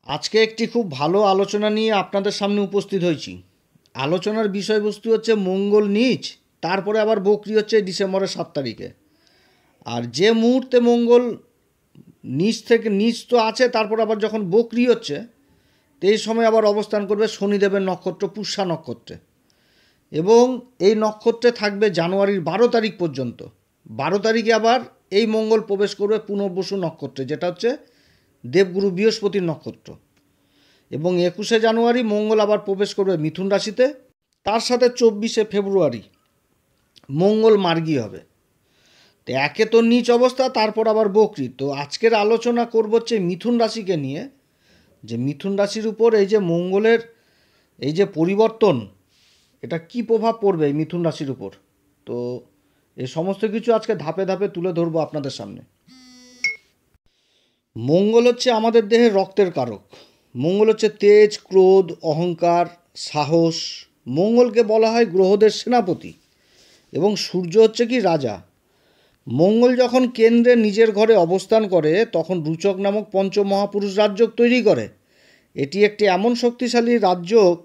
আজকে একটি খুব ভালো আলোচনা নিয়ে আপনাদের সামনে উপস্থিত হয়েছি। আলোচনার বিষয়বস্তু হচ্ছে মঙ্গল নীচ, তারপরে আবার বকরি হচ্ছে ডিসেম্বরের 7 তারিখে। আর যে মুহূর্তে মঙ্গল নিচ থেকে নিচ তো আছে, তারপর আবার যখন বকরি হচ্ছে, তো এই সময় আবার অবস্থান করবে শনিদেবের নক্ষত্র পুষ্যা নক্ষত্রে। এবং এই নক্ষত্রে থাকবে জানুয়ারির 12 তারিখ পর্যন্ত। 12 তারিখে আবার এই মঙ্গল প্রবেশ করবে পুনর্বসু নক্ষত্রে, যেটা হচ্ছে দেবগুরু বৃহস্পতির নক্ষত্র। এবং 21শে জানুয়ারি মঙ্গল আবার প্রবেশ করবে মিথুন রাশিতে। তার সাথে 24শে ফেব্রুয়ারি মঙ্গল মার্গী হবে। তো একে তো নিচ অবস্থা, তারপর আবার বকরি। তো আজকের আলোচনা করব হচ্ছে মিথুন রাশিকে নিয়ে, যে মিথুন রাশির উপর এই যে মঙ্গলের এই যে পরিবর্তন, এটা কি প্রভাব পড়বে এই মিথুন রাশির উপর। তো এই সমস্ত কিছু আজকে ধাপে ধাপে তুলে ধরবো আপনাদের সামনে। মঙ্গল হচ্ছে আমাদের দেহের রক্তের কারক। মঙ্গল হচ্ছে তেজ, ক্রোধ, অহংকার, সাহস। মঙ্গলকে বলা হয় গ্রহদের সেনাপতি। এবং সূর্য হচ্ছে কি রাজা। মঙ্গল যখন কেন্দ্রে নিজের ঘরে অবস্থান করে, তখন রুচক নামক পঞ্চমহাপুরুষ রাজযোগ তৈরি করে। এটি একটি এমন শক্তিশালী রাজযোগ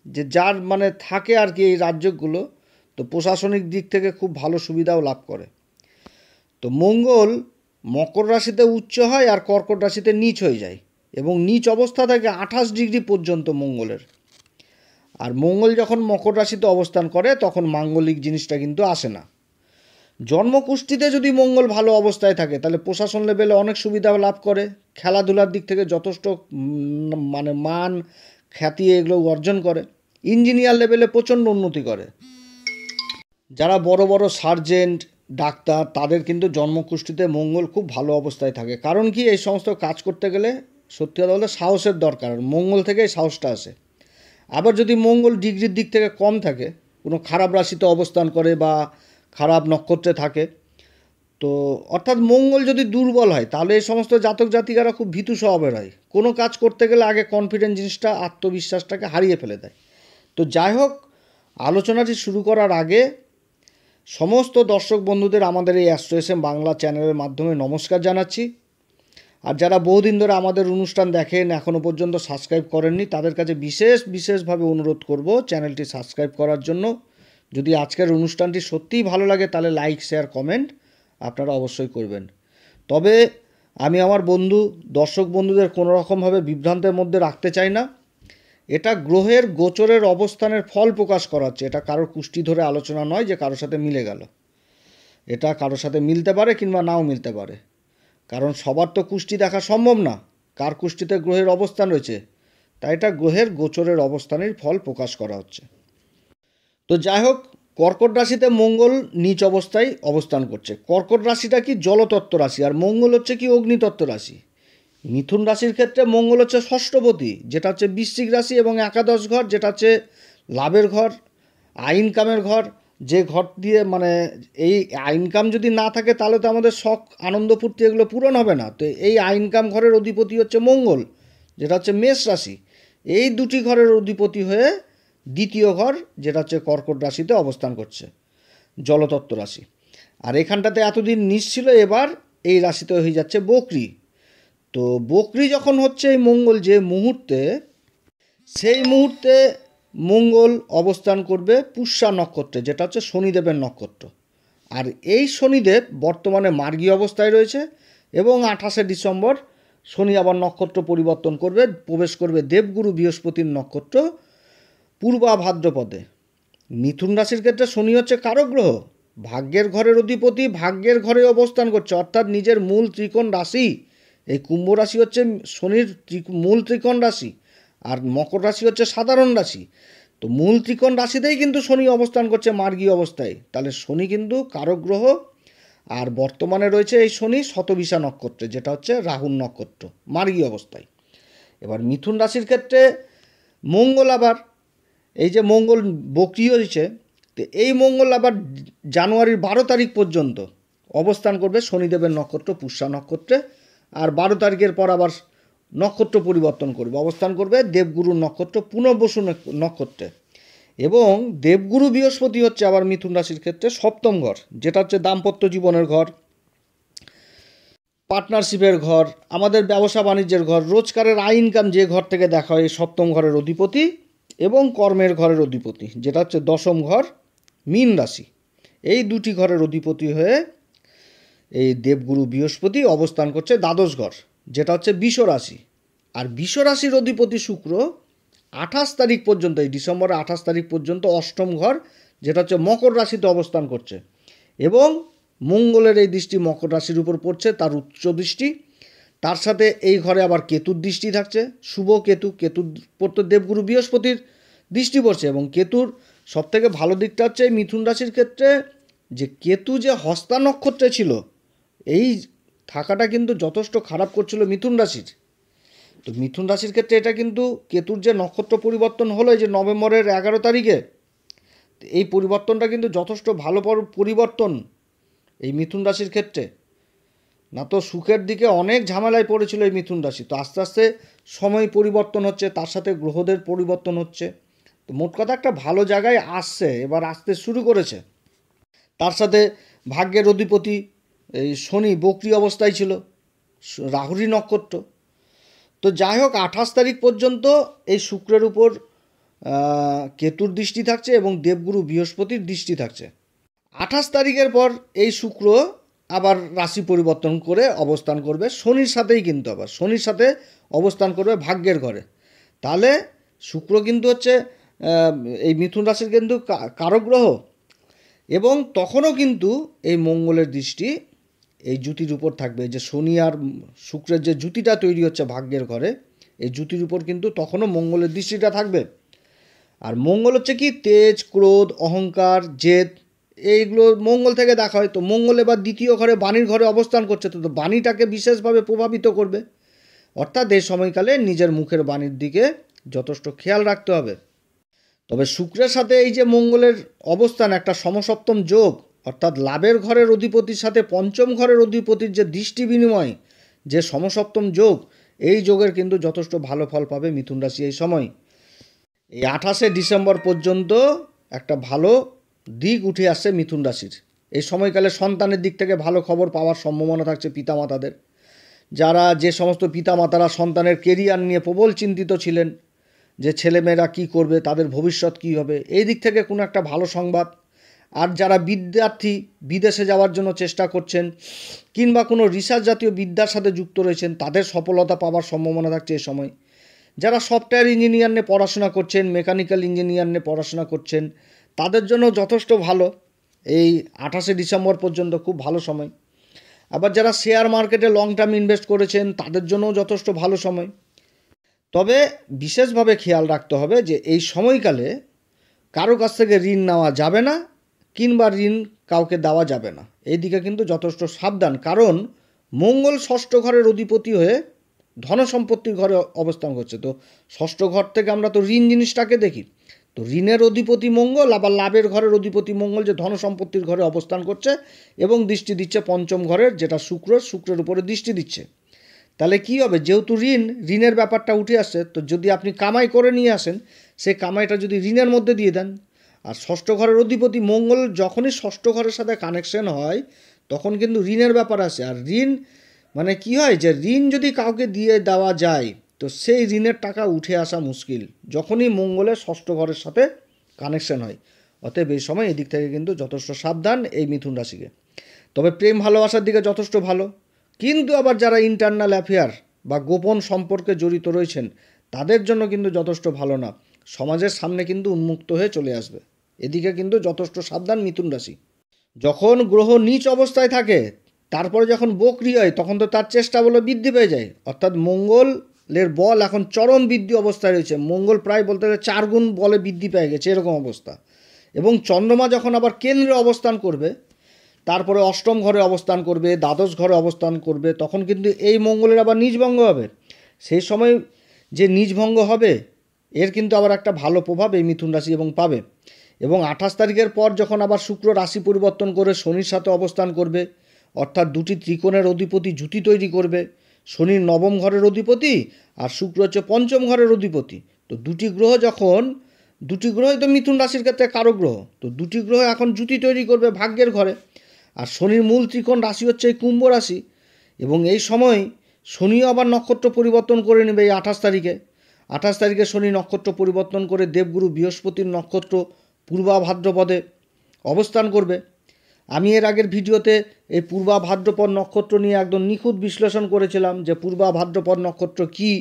যে যার মানে থাকে আর কি এই রাজযোগগুলো, তো প্রশাসনিক দিক থেকে খুব ভালো সুবিধাও লাভ করে। তো মঙ্গল মকর রাশিতে উচ্চ হয় আর কর্কট রাশিতে নীচ হয়ে যায়। এবং নীচ অবস্থা থাকে 28 ডিগ্রি পর্যন্ত মঙ্গলের। আর মঙ্গল যখন মকর রাশিতে অবস্থান করে, তখন মাঙ্গলিক জিনিসটা কিন্তু আসে না। জন্মকুষ্ঠিতে যদি মঙ্গল ভালো অবস্থায় থাকে, তাহলে প্রশাসন লেভেলে অনেক সুবিধা লাভ করে। খেলাধুলার দিক থেকে যথেষ্ট মানে মান, খ্যাতি এগুলো অর্জন করে। ইঞ্জিনিয়ার লেভেলে প্রচণ্ড উন্নতি করে। যারা বড় বড় সার্জেন্ট, ডাক্তার, তাদের কিন্তু জন্মকুষ্ঠিতে মঙ্গল খুব ভালো অবস্থায় থাকে। কারণ কি, এই সমস্ত কাজ করতে গেলে সত্যি কথা বলতে সাহসের দরকার। মঙ্গল থেকেই সাহসটা আসে। আবার যদি মঙ্গল ডিগ্রির দিক থেকে কম থাকে, কোনো খারাপ রাশিতে অবস্থান করে বা খারাপ নক্ষত্রে থাকে, তো অর্থাৎ মঙ্গল যদি দুর্বল হয়, তাহলে এই সমস্ত জাতক জাতিকারা খুব ভীতু স্বভাবের হয়। কোনো কাজ করতে গেলে আগে কনফিডেন্স জিনিসটা, আত্মবিশ্বাসটাকে হারিয়ে ফেলে দেয়। তো যাই হোক, আলোচনাটি শুরু করার আগে সমস্ত দর্শক বন্ধুদের আমাদের এই অ্যাস্ট্রো বাংলা চ্যানেলের মাধ্যমে নমস্কার জানাচ্ছি। আর যারা বহুদিন ধরে আমাদের অনুষ্ঠান দেখেন, এখনও পর্যন্ত সাবস্ক্রাইব করেননি, তাদের কাছে বিশেষভাবে অনুরোধ করব চ্যানেলটি সাবস্ক্রাইব করার জন্য। যদি আজকের অনুষ্ঠানটি সত্যিই ভালো লাগে, তাহলে লাইক, শেয়ার, কমেন্ট আপনারা অবশ্যই করবেন। তবে আমি আমার দর্শক বন্ধুদের কোনো রকমভাবে বিভ্রান্তের মধ্যে রাখতে চাই না। এটা গ্রহের গোচরের অবস্থানের ফল প্রকাশ করা হচ্ছে। এটা কারোর কুষ্টি ধরে আলোচনা নয় যে কারোর সাথে মিলে গেল। এটা কারোর সাথে মিলতে পারে কিংবা নাও মিলতে পারে। কারণ সবার তো কুষ্টি দেখা সম্ভব না, কার কুষ্টিতে গ্রহের অবস্থান রয়েছে। তাই এটা গ্রহের গোচরের অবস্থানের ফল প্রকাশ করা হচ্ছে। তো যাই হোক, কর্কট রাশিতে মঙ্গল নিচ অবস্থায় অবস্থান করছে। কর্কট রাশিটা কি জলতত্ত্ব রাশি, আর মঙ্গল হচ্ছে কি অগ্নিতত্ত্ব রাশি। মিথুন রাশির ক্ষেত্রে মঙ্গল হচ্ছে ষষ্ঠপতি, যেটা হচ্ছে বৃশ্চিক রাশি, এবং একাদশ ঘর, যেটা হচ্ছে লাভের ঘর, ইনকামের ঘর। যে ঘর দিয়ে মানে এই ইনকাম যদি না থাকে, তাহলে তো আমাদের শখ, আনন্দ, ফুর্তি এগুলো পূরণ হবে না। তো এই ইনকাম ঘরের অধিপতি হচ্ছে মঙ্গল, যেটা হচ্ছে মেষ রাশি। এই দুটি ঘরের অধিপতি হয়ে দ্বিতীয় ঘর, যেটা হচ্ছে কর্কট রাশিতে অবস্থান করছে, জলতত্ত্ব রাশি। আর এখানটাতে এতদিন নিচ ছিল, এবার এই রাশিতে হয়ে যাচ্ছে বকরি। তো বকরি যখন হচ্ছে এই মঙ্গল যে মুহূর্তে, সেই মুহূর্তে মঙ্গল অবস্থান করবে পুষ্যা নক্ষত্রে, যেটা হচ্ছে শনিদেবের নক্ষত্র। আর এই শনিদেব বর্তমানে মার্গী অবস্থায় রয়েছে। এবং 28শে ডিসেম্বর শনি আবার নক্ষত্র পরিবর্তন করবে, প্রবেশ করবে দেবগুরু বৃহস্পতির নক্ষত্র পূর্বা ভাদ্রপদে। মিথুন রাশির ক্ষেত্রে শনি হচ্ছে কারক গ্রহ, ভাগ্যের ঘরের অধিপতি, ভাগ্যের ঘরে অবস্থান করছে, অর্থাৎ নিজের মূল ত্রিকোণ রাশি। এই কুম্ভ রাশি হচ্ছে শনির মূল ত্রিকোণ রাশি, আর মকর রাশি হচ্ছে সাধারণ রাশি। তো মূল ত্রিকোণ রাশিতেই কিন্তু শনি অবস্থান করছে মার্গী অবস্থায়। তাহলে শনি কিন্তু কারক গ্রহ। আর বর্তমানে রয়েছে এই শনি শতবিশা নক্ষত্রে, যেটা হচ্ছে রাহুর নক্ষত্র, মার্গী অবস্থায়। এবার মিথুন রাশির ক্ষেত্রে মঙ্গল আবার, এই যে মঙ্গল বক্রি হয়েছে, তো এই মঙ্গল আবার জানুয়ারির 12 তারিখ পর্যন্ত অবস্থান করবে শনিদেবের নক্ষত্র পুষ্যা নক্ষত্রে। আর 12 তারিখের পর আবার নক্ষত্র পরিবর্তন করবে, অবস্থান করবে দেবগুরুর নক্ষত্র পুনর্বসু নক্ষত্রে। এবং দেবগুরু বৃহস্পতি হচ্ছে আবার মিথুন রাশির ক্ষেত্রে সপ্তম ঘর, যেটা হচ্ছে দাম্পত্য জীবনের ঘর, পার্টনারশিপের ঘর, আমাদের ব্যবসা বাণিজ্যের ঘর, রোজগারের আয় ইনকাম যে ঘর থেকে দেখা হয় সপ্তম ঘরের অধিপতি, এবং কর্মের ঘরের অধিপতি যেটা হচ্ছে দশম ঘর মীন রাশি। এই দুটি ঘরের অধিপতি হয়ে এই দেবগুরু বৃহস্পতি অবস্থান করছে দ্বাদশ ঘর, যেটা হচ্ছে বৃষ রাশি। আর বৃষ রাশির অধিপতি শুক্র 28 তারিখ পর্যন্ত, এই ডিসেম্বরের 28 তারিখ পর্যন্ত অষ্টম ঘর, যেটা হচ্ছে মকর রাশিতে অবস্থান করছে। এবং মঙ্গলের এই দৃষ্টি মকর রাশির উপর পড়ছে, তার উচ্চ দৃষ্টি। তার সাথে এই ঘরে আবার কেতুর দৃষ্টি থাকছে, শুভ কেতু। কেতুর পড়তে দেবগুরু বৃহস্পতির দৃষ্টি পড়ছে। এবং কেতুর সবথেকে ভালো দিকটা হচ্ছে এই মিথুন রাশির ক্ষেত্রে যে কেতু যে হস্তা নক্ষত্রে ছিল, এই থাকাটা কিন্তু যথেষ্ট খারাপ করছিল মিথুন রাশির। তো মিথুন রাশির ক্ষেত্রে এটা কিন্তু কেতুর যে নক্ষত্র পরিবর্তন হলো এই যে নভেম্বরের 11 তারিখে, এই পরিবর্তনটা কিন্তু যথেষ্ট ভালো পরিবর্তন এই মিথুন রাশির ক্ষেত্রে। না তো সুখের দিকে অনেক ঝামেলায় পড়েছিল এই মিথুন রাশি। তো আস্তে আস্তে সময় পরিবর্তন হচ্ছে, তার সাথে গ্রহদের পরিবর্তন হচ্ছে। তো মোট কথা একটা ভালো জায়গায় আসছে, এবার আসতে শুরু করেছে। তার সাথে ভাগ্যের অধিপতি এই শনি বক্রি অবস্থায় ছিল, রাহুরই নক্ষত্র। তো যাই হোক 28 তারিখ পর্যন্ত এই শুক্রের উপর কেতুর দৃষ্টি থাকছে এবং দেবগুরু বৃহস্পতির দৃষ্টি থাকছে। 28 তারিখের পর এই শুক্র আবার রাশি পরিবর্তন করে অবস্থান করবে শনির সাথেই, কিন্তু আবার শনির সাথে অবস্থান করবে ভাগ্যের ঘরে। তাহলে শুক্র কিন্তু হচ্ছে এই মিথুন রাশির কিন্তু কারক গ্রহ। এবং তখনও কিন্তু এই মঙ্গলের দৃষ্টি এই জুতির উপর থাকবে, যে শনি আর শুক্রের যে জুতিটা তৈরি হচ্ছে ভাগ্যের ঘরে, এই জুতির উপর কিন্তু তখনও মঙ্গলের দৃষ্টিটা থাকবে। আর মঙ্গল হচ্ছে কি তেজ, ক্রোধ, অহংকার, জেদ, এইগুলো মঙ্গল থেকে দেখা হয়। তো মঙ্গল এবার দ্বিতীয় ঘরে বাণীর ঘরে অবস্থান করছে, তো বাণীটাকে বিশেষভাবে প্রভাবিত করবে। অর্থাৎ এই সময়কালে নিজের মুখের বাণীর দিকে যথেষ্ট খেয়াল রাখতে হবে। তবে শুক্রের সাথে এই যে মঙ্গলের অবস্থান, একটা সমসপ্তম যোগ, অর্থাৎ লাভের ঘরের অধিপতির সাথে পঞ্চম ঘরের অধিপতির যে দৃষ্টি বিনিময়, যে সমসপ্তম যোগ, এই যোগের কিন্তু যথেষ্ট ভালো ফল পাবে মিথুন রাশি এই সময়। এই 28 ডিসেম্বর পর্যন্ত একটা ভালো দিক উঠে আসছে মিথুন রাশির। এই সময়কালে সন্তানের দিক থেকে ভালো খবর পাওয়ার সম্ভাবনা থাকছে পিতামাতাদের। যারা যে সমস্ত পিতামাতারা সন্তানের কেরিয়ার নিয়ে প্রবল চিন্তিত ছিলেন, যে ছেলেমেয়েরা কী করবে, তাদের ভবিষ্যৎ কী হবে, এই দিক থেকে কোনো একটা ভালো সংবাদ। আর যারা বিদ্যার্থী বিদেশে যাওয়ার জন্য চেষ্টা করছেন কিংবা কোনো রিসার্চ জাতীয় বিদ্যার সাথে যুক্ত রয়েছেন, তাদের সফলতা পাওয়ার সম্ভাবনা থাকছে এই সময়। যারা সফটওয়্যার ইঞ্জিনিয়ার নিয়ে পড়াশোনা করছেন, মেকানিক্যাল ইঞ্জিনিয়ার নিয়ে পড়াশোনা করছেন, তাদের জন্য যথেষ্ট ভালো। এই 28 ডিসেম্বর পর্যন্ত খুব ভালো সময়। আবার যারা শেয়ার মার্কেটে লং টার্ম ইনভেস্ট করেছেন, তাদের জন্যও যথেষ্ট ভালো সময়। তবে বিশেষভাবে খেয়াল রাখতে হবে যে এই সময়কালে কারো কাছ থেকে ঋণ নেওয়া যাবে না, কিংবা ঋণ কাউকে দেওয়া যাবে না। এই দিকে কিন্তু যথেষ্ট সাবধান, কারণ মঙ্গল ষষ্ঠ ঘরের অধিপতি হয়ে ধনসম্পত্তির ঘরে অবস্থান করছে। তো ষষ্ঠ ঘর থেকে আমরা তো ঋণ জিনিসটাকে দেখি। তো ঋণের অধিপতি মঙ্গল, আবার লাভের ঘরের অধিপতি মঙ্গল যে ধনসম্পত্তির ঘরে অবস্থান করছে এবং দৃষ্টি দিচ্ছে পঞ্চম ঘরের, যেটা শুক্রের উপরে দৃষ্টি দিচ্ছে। তাহলে কী হবে, যেহেতু ঋণের ব্যাপারটা উঠে আসছে, তো যদি আপনি কামাই করে নিয়ে আসেন, সেই কামাইটা যদি ঋণের মধ্যে দিয়ে দেন, আর ষষ্ঠ ঘরের অধিপতি মঙ্গল যখনই ষষ্ঠ ঘরের সাথে কানেকশন হয়, তখন কিন্তু ঋণের ব্যাপার আসে। আর ঋণ মানে কি হয়, যে ঋণ যদি কাউকে দিয়ে দেওয়া যায়, তো সেই ঋণের টাকা উঠে আসা মুশকিল যখনই মঙ্গলের ষষ্ঠ ঘরের সাথে কানেকশন হয়। অতএব এই সময় এদিক থেকে কিন্তু যথেষ্ট সাবধান এই মিথুন রাশিকে। তবে প্রেম ভালোবাসার দিকে যথেষ্ট ভালো, কিন্তু আবার যারা ইন্টারনাল অ্যাফেয়ার বা গোপন সম্পর্কে জড়িত রয়েছেন, তাদের জন্য কিন্তু যথেষ্ট ভালো না। সমাজের সামনে কিন্তু উন্মুক্ত হয়ে চলে আসবে, এদিকে কিন্তু যথেষ্ট সাবধান মিথুন রাশি। যখন গ্রহ নিচ অবস্থায় থাকে, তারপরে যখন বক্রি হয়, তখন তো তার চেষ্টা বলে বৃদ্ধি পেয়ে যায়। অর্থাৎ মঙ্গলের বল এখন চরম বৃদ্ধি অবস্থায় রয়েছে। মঙ্গল প্রায় বলতে গেলে 4 গুণ বলে বৃদ্ধি পেয়ে গেছে, এরকম অবস্থা। এবং চন্দ্রমা যখন আবার কেন্দ্রে অবস্থান করবে, তারপরে অষ্টম ঘরে অবস্থান করবে, দ্বাদশ ঘরে অবস্থান করবে, তখন কিন্তু এই মঙ্গলের আবার নিজভঙ্গ হবে। সেই সময় যে নিজভঙ্গ হবে, এর কিন্তু আবার একটা ভালো প্রভাব এই মিথুন রাশি এবং পাবে। এবং 28 তারিখের পর যখন আবার শুক্র রাশি পরিবর্তন করে শনির সাথে অবস্থান করবে, অর্থাৎ দুটি ত্রিকোণের অধিপতি জুতি তৈরি করবে। শনির নবম ঘরের অধিপতি আর শুক্র হচ্ছে পঞ্চম ঘরের অধিপতি। তো দুটি গ্রহই তো মিথুন রাশির ক্ষেত্রে কারক গ্রহ। তো দুটি গ্রহ এখন জুতি তৈরি করবে ভাগ্যের ঘরে। আর শনির মূল ত্রিকোণ রাশি হচ্ছে এই কুম্ভ রাশি। এবং এই সময় শনিও আবার নক্ষত্র পরিবর্তন করে নেবে এই 28 তারিখে শনি নক্ষত্র পরিবর্তন করে দেবগুরু বৃহস্পতির নক্ষত্র পূর্বা ভাদ্রপদে অবস্থান করবে। আমি এর আগের ভিডিওতে এই পূর্বা ভাদ্রপদ নক্ষত্র নিয়ে একদম নিখুঁত বিশ্লেষণ করেছিলাম যে পূর্বা ভাদ্রপদ নক্ষত্র কী,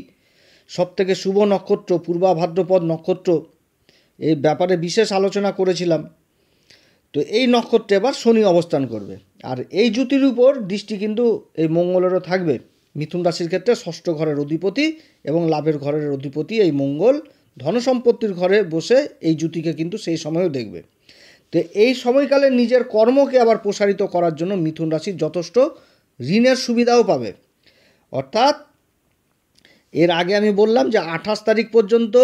সবথেকে শুভ নক্ষত্র পূর্বা ভাদ্রপদ নক্ষত্র, এই ব্যাপারে বিশেষ আলোচনা করেছিলাম। তো এই নক্ষত্রে এবার শনি অবস্থান করবে, আর এই জ্যোতির উপর দৃষ্টি কিন্তু এই মঙ্গলেরও থাকবে। মিথুন রাশির ক্ষেত্রে ষষ্ঠ ঘরের অধিপতি এবং লাভের ঘরের অধিপতি এই মঙ্গল ধনসম্পত্তির ঘরে বসে এই জ্যোতিকে কিন্তু সেই সময়ও দেখবে। তো এই সময়কালে নিজের কর্মকে আবার প্রসারিত করার জন্য মিথুন রাশির যথেষ্ট ঋণের সুবিধাও পাবে। অর্থাৎ এর আগে আমি বললাম যে 28 তারিখ পর্যন্ত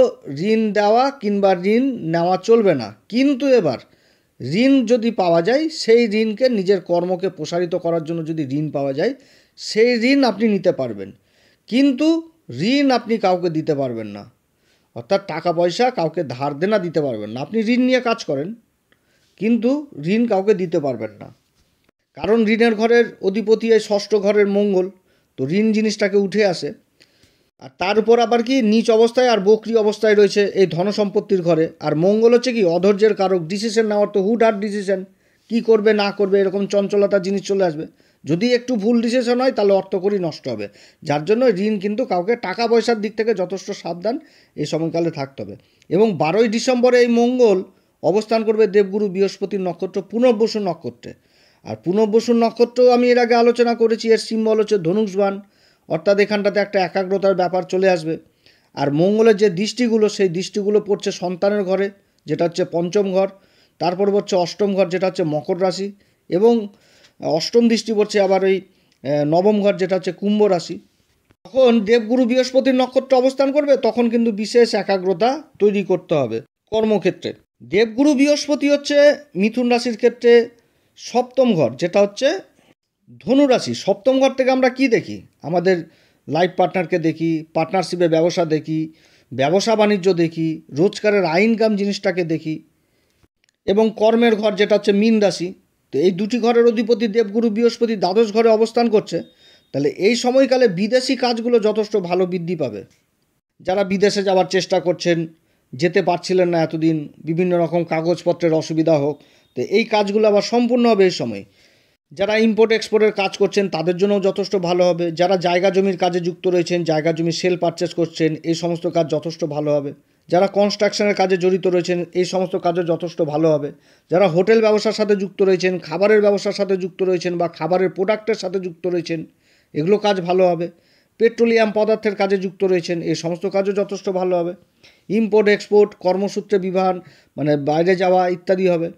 ঋণ দেওয়া কিংবা ঋণ নেওয়া চলবে না, কিন্তু এবার ঋণ যদি পাওয়া যায় সেই ঋণকে নিজের কর্মকে প্রসারিত করার জন্য যদি ঋণ পাওয়া যায় সেই ঋণ আপনি নিতে পারবেন, কিন্তু ঋণ আপনি কাউকে দিতে পারবেন না। অর্থাৎ টাকা পয়সা কাউকে ধার দেনা দিতে পারবেন না। আপনি ঋণ নিয়ে কাজ করেন কিন্তু ঋণ কাউকে দিতে পারবেন না, কারণ ঋণের ঘরের অধিপতি এই ষষ্ঠ ঘরের মঙ্গল, তো ঋণ জিনিসটাকে উঠে আসে। আর তার উপর আবার কি নিচ অবস্থায় আর বক্রি অবস্থায় রয়েছে এই ধনসম্পত্তির ঘরে। আর মঙ্গল হচ্ছে কি অধৈর্যের কারক, ডিসিশন নেওয়ার তো হুট হাট ডিসিশন, কী করবে না করবে এরকম চঞ্চলতা জিনিস চলে আসবে। যদি একটু ভুল ডিসিশন হয় তাহলে অর্থকরী নষ্ট হবে, যার জন্য ঋণ কিন্তু কাউকে টাকা পয়সার দিক থেকে যথেষ্ট সাবধান এই সময়কালে থাকতে হবে। এবং 12ই ডিসেম্বরে এই মঙ্গল অবস্থান করবে দেবগুরু বৃহস্পতির নক্ষত্র পুনর্বসু নক্ষত্রে। আর পুনর্বসু নক্ষত্র আমি এর আগে আলোচনা করেছি, এর সিম্বল হচ্ছে ধনুষবাণ, অর্থাৎ এখানটাতে একটা একাগ্রতার ব্যাপার চলে আসবে। আর মঙ্গলের যে দৃষ্টিগুলো সেই দৃষ্টিগুলো পড়ছে সন্তানের ঘরে, যেটা হচ্ছে পঞ্চম ঘর, তারপর পড়ছে অষ্টম ঘর যেটা হচ্ছে মকর রাশি, এবং অষ্টম দৃষ্টি পড়ছে আবার ওই নবম ঘর যেটা হচ্ছে কুম্ভ রাশি। তখন দেবগুরু বৃহস্পতির নক্ষত্র অবস্থান করবে, তখন কিন্তু বিশেষ একাগ্রতা তৈরি করতে হবে কর্মক্ষেত্রে। দেবগুরু বৃহস্পতি হচ্ছে মিথুন রাশির ক্ষেত্রে সপ্তম ঘর, যেটা হচ্ছে ধনু রাশি। সপ্তম ঘর থেকে আমরা কি দেখি? আমাদের লাইফ পার্টনারকে দেখি, পার্টনারশিপে ব্যবসা দেখি, ব্যবসা বাণিজ্য দেখি, রোজগারের ইনকাম জিনিসটাকে দেখি, এবং কর্মের ঘর যেটা হচ্ছে মীন রাশি। তো এই দুটি ঘরের অধিপতি দেবগুরু বৃহস্পতি দ্বাদশ ঘরে অবস্থান করছে, তাহলে এই সময়কালে বিদেশি কাজগুলো যথেষ্ট ভালো বৃদ্ধি পাবে। যারা বিদেশে যাওয়ার চেষ্টা করছেন, যেতে পারছিলেন না এতদিন, বিভিন্ন রকম কাগজপত্রের অসুবিধা হোক, তো এই কাজগুলো আবার সম্পূর্ণ হবে এই সময়। যারা ইম্পোর্ট এক্সপোর্টের কাজ করছেন তাদের জন্যও যথেষ্ট ভালো হবে। যারা জায়গা জমির কাজে যুক্ত রয়েছেন, জায়গা জমি সেল পারচেস করছেন, এই সমস্ত কাজ যথেষ্ট ভালো হবে। যারা কনস্ট্রাকশনের কাজে জড়িত রয়েছেন এই সমস্ত কাজও যথেষ্ট ভালো হবে। যারা হোটেল ব্যবসার সাথে যুক্ত রয়েছেন, খাবারের ব্যবসার সাথে যুক্ত রয়েছেন বা খাবারের প্রোডাক্টের সাথে যুক্ত রয়েছেন, এগুলো কাজ ভালো হবে। পেট্রোলিয়াম পদার্থের কাজে যুক্ত রয়েছেন, এই সমস্ত কাজও যথেষ্ট ভালো হবে। ইম্পোর্ট এক্সপোর্ট, কর্মসূত্রে বিভান মানে বাইরে যাওয়া ইত্যাদি হবে।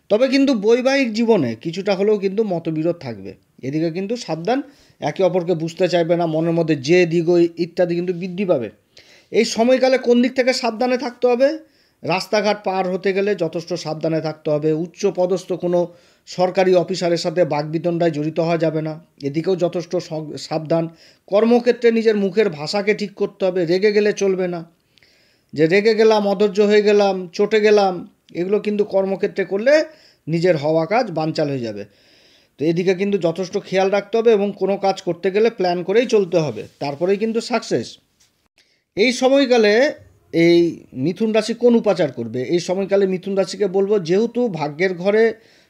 তবে কিন্তু বৈবাহিক জীবনে কিছুটা হলেও কিন্তু মতবিরোধ থাকবে, এদিকে কিন্তু সাবধান, একে অপরকে বুঝতে চাইবে না, মনের মধ্যে যে দিগ ইত্যাদি কিন্তু বৃদ্ধি পাবে। এই সময়কালে কোন দিক থেকে সাবধানে থাকতে হবে? রাস্তাঘাট পার হতে গেলে যথেষ্ট সাবধানে থাকতে হবে। উচ্চ পদস্থ কোনো সরকারি অফিসারের সাথে বাগবিতণ্ডায় জড়িত হওয়া যাবে না, এদিকেও যথেষ্ট সাবধান। কর্মক্ষেত্রে নিজের মুখের ভাষাকে ঠিক করতে হবে, রেগে গেলে চলবে না, যে রেগে গেলাম, অধৈর্য হয়ে গেলাম, চটে গেলাম, এগুলো কিন্তু কর্মক্ষেত্রে করলে নিজের হওয়া কাজ বানচাল হয়ে যাবে। তো এদিকে কিন্তু যথেষ্ট খেয়াল রাখতে হবে এবং কোনো কাজ করতে গেলে প্ল্যান করেই চলতে হবে, তারপরেই কিন্তু সাকসেস। এই সময়কালে এই মিথুন রাশি কোন উপাচার করবে? এই সময়কালে মিথুন রাশিকে বলবো, যেহেতু ভাগ্যের ঘরে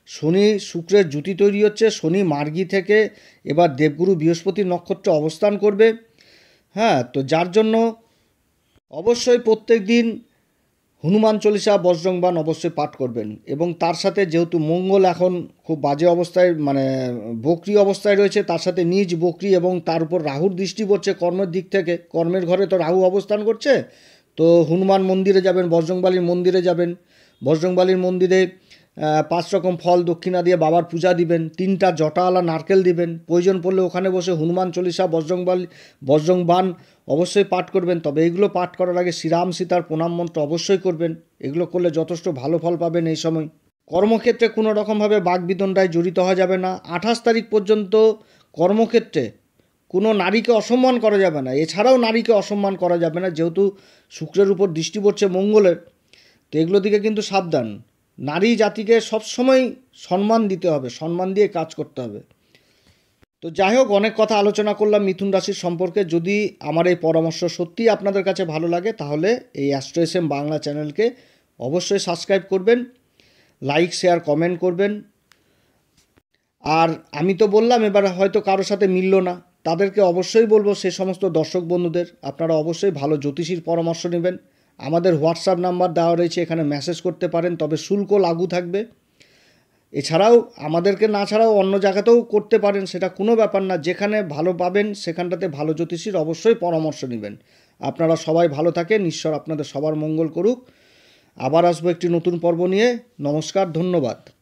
শনি শুক্রের জুতি তৈরি হচ্ছে, শনি মার্গী থেকে এবার দেবগুরু বৃহস্পতির নক্ষত্রে অবস্থান করবে, হ্যাঁ, তো যার জন্য অবশ্যই প্রত্যেক দিন হনুমান চল্লিশা বজরংবাণ অবশ্যই পাঠ করবেন। এবং তার সাথে যেহেতু মঙ্গল এখন খুব বাজে অবস্থায় মানে বক্রি অবস্থায় রয়েছে, তার সাথে নিজ বক্রি এবং তার উপর রাহুর দৃষ্টি পড়ছে কর্মের দিক থেকে, কর্মের ঘরে তো রাহু অবস্থান করছে। তো হনুমান মন্দিরে যাবেন, বজরংবলীর মন্দিরে যাবেন, বজরংবলীর মন্দিরে 5 রকম ফল দক্ষিণা দিয়ে বাবার পূজা দিবেন, 3টা জটাওয়ালা নারকেল দিবেন, প্রয়োজন পড়লে ওখানে বসে হনুমান চল্লিশা বজরংবাণ অবশ্যই পাঠ করবেন। তবে এইগুলো পাঠ করার আগে শ্রীরাম সীতার প্রণাম মন্ত্র অবশ্যই করবেন, এগুলো করলে যথেষ্ট ভালো ফল পাবেন এই সময়। কর্মক্ষেত্রে কোনো রকমভাবে বাগবিতণ্ডায় জড়িত হওয়া যাবে না। 28 তারিখ পর্যন্ত কর্মক্ষেত্রে কোনো নারীকে অসম্মান করা যাবে না, এছাড়াও নারীকে অসম্মান করা যাবে না, যেহেতু শুক্রের উপর দৃষ্টি পড়ছে মঙ্গলের, তো এগুলো দিকে কিন্তু সাবধান। নারী জাতিকে সবসময় সম্মান দিতে হবে, সম্মান দিয়ে কাজ করতে হবে। তো যাই হোক, অনেক কথা আলোচনা করলাম মিথুন রাশির সম্পর্কে। যদি আমার এই পরামর্শ সত্যিই আপনাদের কাছে ভালো লাগে তাহলে এই অ্যাস্ট্রো এস এম বাংলা চ্যানেলকে অবশ্যই সাবস্ক্রাইব করবেন, লাইক শেয়ার কমেন্ট করবেন। আর আমি তো বললাম, এবার হয়তো কারোর সাথে মিলল না, তাদেরকে অবশ্যই বলবো, সে সমস্ত দর্শক বন্ধুদের, আপনারা অবশ্যই ভালো জ্যোতিষীর পরামর্শ নেবেন। আমাদের হোয়াটসঅ্যাপ নাম্বার দেওয়া রয়েছে, এখানে মেসেজ করতে পারেন, তবে শুল্ক লাগু থাকবে। এছাড়াও আমাদেরকে না ছাড়াও অন্য জায়গাতেও করতে পারেন, সেটা কোনো ব্যাপার না। যেখানে ভালো পাবেন সেখানটাতে ভালো জ্যোতিষীর অবশ্যই পরামর্শ নেবেন। আপনারা সবাই ভালো থাকেন, ঈশ্বর আপনাদের সবার মঙ্গল করুক। আবার আসবো একটি নতুন পর্ব নিয়ে। নমস্কার, ধন্যবাদ।